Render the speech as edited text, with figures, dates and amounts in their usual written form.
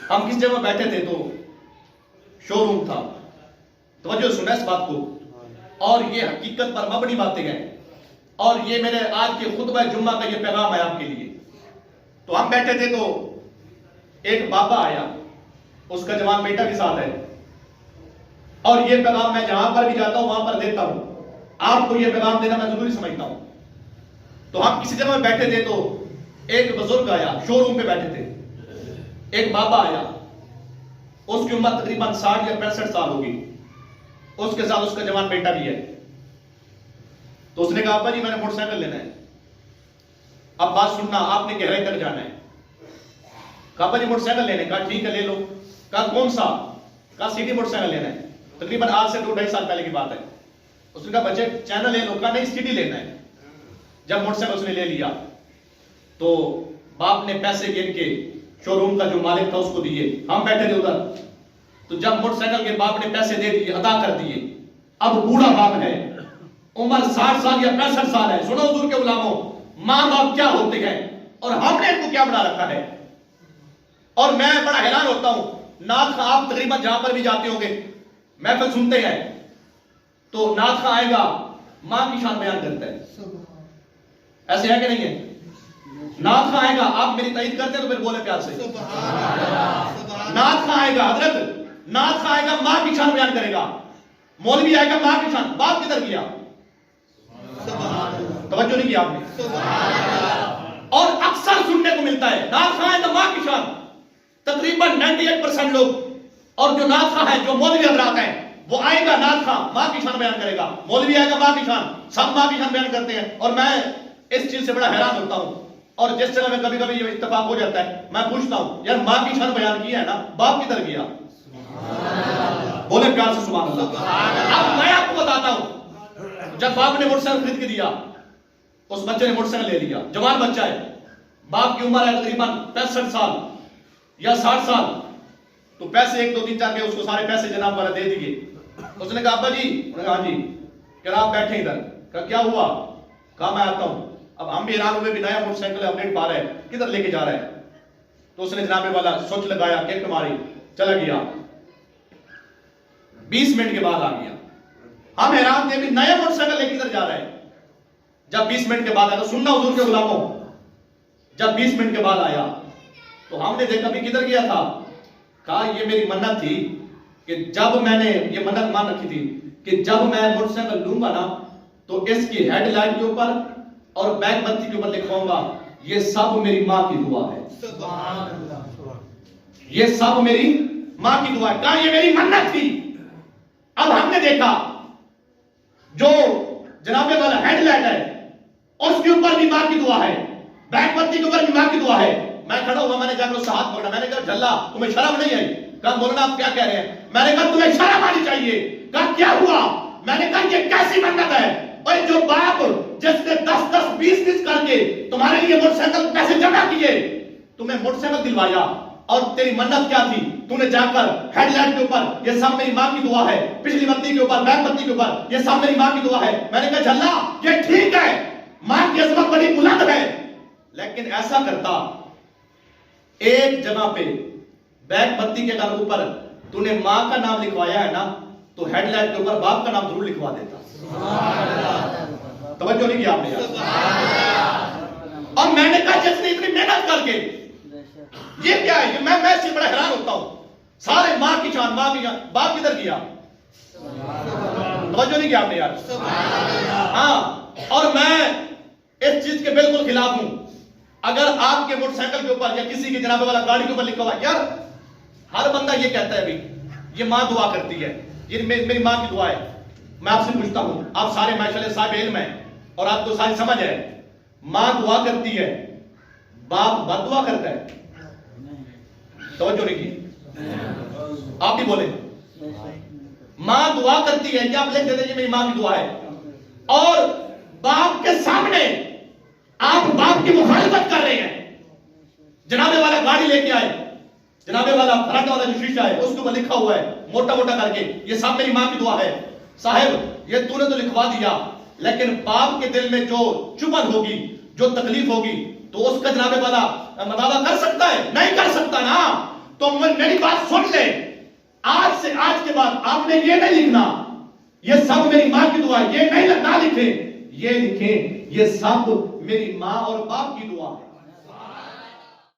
हम किस जगह बैठे थे तो शोरूम था। तवज्जो सुना इस बात को। और ये हकीकत पर मबनी बातें हैं और ये मेरे आज के खुतबा जुम्मा का ये पैगाम है आपके लिए। तो हम बैठे थे तो एक बाबा आया, उसका जवान बेटा भी साथ है और ये पैगाम मैं जहां पर भी जाता हूं वहां पर देता हूं। आपको ये पैगाम देना मैं जरूरी समझता हूं। तो हम किसी जगह में बैठे थे तो एक बुजुर्ग आया, शोरूम पे बैठे थे, एक बाबा आया, उसकी उम्र तकरीबन 60 या 65 साल होगी, उसके साथ उसका जवान बेटा भी है। तो उसने कहा अब्बा जी मैंने मोटरसाइकिल लेना है। अब बात सुनना, आपने गहराई तक जाना है। कहा अब्बा जी मोटरसाइकिल लेने। कहा ठीक है ले लो। कहा कौन सा? कहा सिटी मोटरसाइकिल लेना है। तकरीबन आज से 2-2.5 साल पहले की बात है। उसने कहा बजट चैनल ले लो। कहा नहीं सिटी लेना है। जब मोटरसाइकिल उसने ले लिया तो बाप ने पैसे गिन के शोरूम का जो मालिक था उसको दिए। हम बैठे थे उधर। तो जब मोटरसाइकिल के बाप ने पैसे दे दिए, अदा कर दिए, अब बूढ़ा बाप है, उम्र 60 साल या 65 साल है। सुनो हुजूर के गुलामों, मां बाप क्या होते हैं और हमने इनको क्या बना रखा है। और मैं बड़ा हैरान होता हूं, नाथ खां आप तकरीबन जहां पर भी जाते होंगे महफिल सुनते हैं तो नाथ खां आएगा, मां की शान बयान करता है। ऐसे है कि नहीं है? नाथ खां आएगा, आप मेरी तारीफ करते हैं तो फिर बोले प्यार से। नाथ खां आएगा, हजरत नाथ खां आएगा, मां की शान बयान करेगा। मौलवी आएगा, मां की शान। बाप किधर गया? तवज्जो नहीं किया आपने। और अक्सर सुनने को मिलता है नाथ खां आएगा, मां की शान। तकरीबन 98% लोग और जो नाथ खां है, जो मौलवी हजरात हैं, वो आएगा नाथ खां मां की शान बयान करेगा, मौलवी आएगा मां की शान, सब मां की शान बयान करते हैं। और मैं इस चीज से बड़ा हैरान होता हूं। और जिस जगह में कभी कभी ये इत्तेफाक हो जाता है, मैं पूछता हूं यार मां की शान बयान की है ना, बाप किधर गया? बोले प्यार से सुभान अल्लाह। अब मैं आपको बताता हूं, जब बाप ने मोटरसाइकिल खरीद के दिया, उस बच्चे ने मोटरसाइकिल ले लिया, जवान बच्चा है, बाप की उम्र है तकरीबन 65 साल या 60 साल। तो पैसे 1 2 3 4 के उसको सारे पैसे जनाब वाला दे दिए। उसने कहा अब्बा जी, उन्होंने कहा हाँ जी। कह रहा आप बैठे इधर। कहा क्या हुआ? कहा मैं आता हूं। अब हम भी हैरान हुए भी नया मोटरसाइकिल अपडेट पा रहा है, किधर लेके जा रहा है। तो उसने जनाबे वाला स्विच लगाया, किक मारी, चला गया। 20 मिनट के बाद आ गया। हम हैरान थे भी नया मोटरसाइकिल लेके किधर जा रहा है। जब 20 मिनट के बाद आया, तो सुनना हुजूर के गुलामों, जब 20 मिनट के बाद आया तो हमने देखा भी किधर गया था। कहा ये मेरी मन्नत थी कि जब मैंने ये मन्नत मान रखी थी कि जब मैं मोटरसाइकिल लूंगा ना तो इसकी हेडलाइट के ऊपर और बैक बत्ती के ऊपर लिखवाऊंगा ये सब मेरी मां की दुआ है, ये सब मेरी मां की दुआ है। कहा ये मेरी मन्नत थी। अब हमने देखा जो जनाबे वाला हेडलाइट है उसके ऊपर भी मां की दुआ है, बैक बत्ती के ऊपर भी मां की दुआ है। मैं खड़ा हुआ, मैंने जाकर उससे हाथ पकड़ा, मैंने कहा झल्ला तुम्हें शर्म नहीं आई? कहा बोलना आप क्या कह रहे हैं? मैंने कहा तुम्हें शर्म आनी चाहिए। कहा क्या हुआ? मैंने कहा ये कैसी मन्नत है? और जो बाप जिसने 10-10 20-20 करके तुम्हारे लिए मोटरसाइकिल पैसे जमा किए, तुम्हें मोटरसाइकिल दिलवाया और तेरी मन्नत क्या थी? तूने जाकर हेडलाइट के ऊपर ये सब मेरी मां की दुआ है, पिछली बत्ती के ऊपर बैक बत्ती के ऊपर ये सब मेरी मां की दुआ है। मैंने कहा झल्ला ये ठीक है, मां की अजमत बड़ी बुलंद है, लेकिन ऐसा करता एक जगह पे बैक बत्ती के ऊपर तूने मां का नाम लिखवाया है ना, तो हेडलाइट के ऊपर बाप का नाम जरूर लिखवा देता। तवज्जो नहीं किया आपने यार। और मैंने कहा जिसने इतनी मेहनत करके, ये क्या है? मैं इससे बड़ा हैरान होता हूं। सारे मां की शान, मां की शान, बाप किधर गया? तवज्जो नहीं किया आपने यार। हाँ, और मैं इस चीज के बिल्कुल खिलाफ हूं। अगर आपके मोटरसाइकिल के ऊपर या किसी की जनाबे वाला गाड़ी के ऊपर लिखा हुआ, यार हर बंदा ये कहता है भाई ये मां दुआ करती है, ये मेरी मां की दुआ है। मैं आपसे पूछता हूं, आप सारे माशाल्लाह साहिब इल्म हैं और आपको सारी समझ है, मां दुआ करती है, बाप बददुआ करता है? तवज्जो नहीं की, आप भी बोले। मां दुआ करती है, क्या आप लिख देते हैं मेरी मां की दुआ है, और बाप के सामने आप बाप की मुखालिफत कर रहे हैं। जनाबे वाला गाड़ी लेके आए, जनाबे वाला फ्रंट वाला जो शीशा है उसके ऊपर लिखा हुआ है मोटा मोटा करके ये सब मेरी मां की दुआ है। साहब ये तूने तो लिखवा दिया, लेकिन बाप के दिल में जो चुभन होगी, जो तकलीफ होगी, तो उसका जनाबे वाला मदावा कर सकता है? नहीं कर सकता ना। तो मेरी बात सुन ले, आज से आज के बाद आपने ये नहीं लिखना ये सब मेरी मां की दुआ है, ये नहीं ना लिखे, ये लिखे ये सब मेरी मां और बाप की दुआ है।